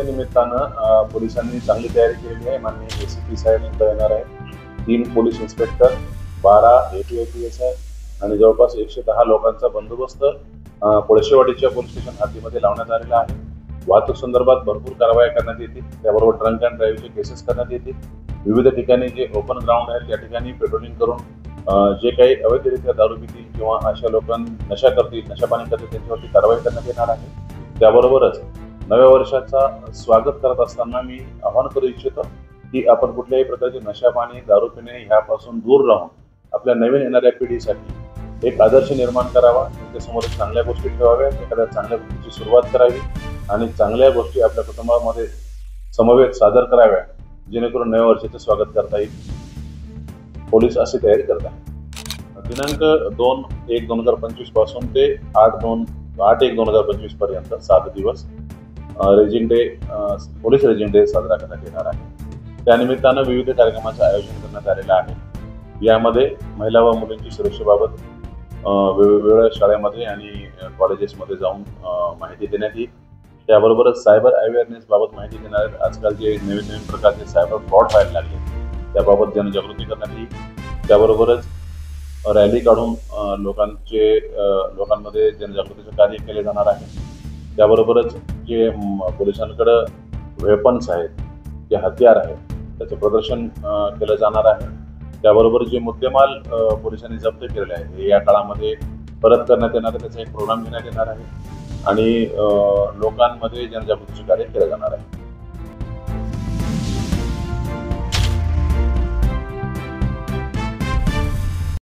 दिवसाच्या निमित्तानं पोलिसांनी चांगली तयारी केलेली आहे. माननीय ACP साहेब सुद्धा येणार आहेत. 3 पोलीस इन्स्पेक्टर, 12 APIPS आणि जवळपास 110 लोकांचा बंदोबस्त पळशीवाडीच्या पोलीस स्टेशन हद्दीमध्ये लावण्यात आलेला आहे. वाहतूक संदर्भात भरपूर कारवाया करण्यात येतील. त्याबरोबर ड्रंक अँड ड्राईव्हचे केसेस करण्यात येतील. विविध ठिकाणी जे ओपन ग्राउंड आहेत त्या ठिकाणी पेट्रोलिंग करून जे काही अवैधरित्या दारू पितील किंवा अशा लोकांना नशा पाणी करतील त्यांच्यावरती कारवाई करण्यात येणार आहे. त्याबरोबरच नव्या वर्षाचा स्वागत करत असताना मी आवाहन करू इच्छितो की आपण कुठल्याही प्रकारचे नशा पाणी दारू पिणे ह्यापासून दूर राहून आपल्या नवीन येणाऱ्या पिढीसाठी एक आदर्श निर्माण करावा. त्यांच्यासमोर चांगल्या गोष्टी ठेवाव्या, एखाद्या चांगल्या गोष्टीची सुरुवात करावी आणि चांगल्या गोष्टी आपल्या कुटुंबामध्ये समवेत सादर कराव्या, जेणेकरून नव्या वर्षाचे स्वागत करता येईल. पोलीस अशी तयारी करतात. दिनांक 2/1/2025 पासून ते 8/1/2025 पर्यंत 7 दिवस पोलीस रेजिंग डे साजरा करण्यात येणार आहे. त्यानिमित्तानं विविध कार्यक्रमांचं आयोजन करण्यात आलेलं आहे. यामध्ये महिला व मुलींची सुरक्षेबाबत वेगवेगळ्या शाळेमध्ये आणि कॉलेजेसमध्ये जाऊन माहिती देण्यात येईल. त्याबरोबरच सायबर अवेअरनेस बाबत माहिती देणार आहेत. आजकाल जे नवीन प्रकारचे सायबर फ्रॉड व्हायला लागले त्याबाबत जनजागृती करण्यात येईल. त्याबरोबरच रॅली काढून लोकांमध्ये जनजागृतीचे कार्य केले जाणार आहे. त्याबरोबरच जे पोलिसांकडे वेपन्स आहेत, जे हत्यार आहेत, त्याचं प्रदर्शन केलं जाणार आहे. त्याबरोबर जे मुद्देमाल पोलिसांनी जप्त केलेले आहे हे या काळामध्ये परत करण्यात येणार आहे. त्याचा एक प्रोग्राम घेण्यात येणार आहे आणि लोकांमध्ये जनजागृतीचे कार्य केले जाणार आहे.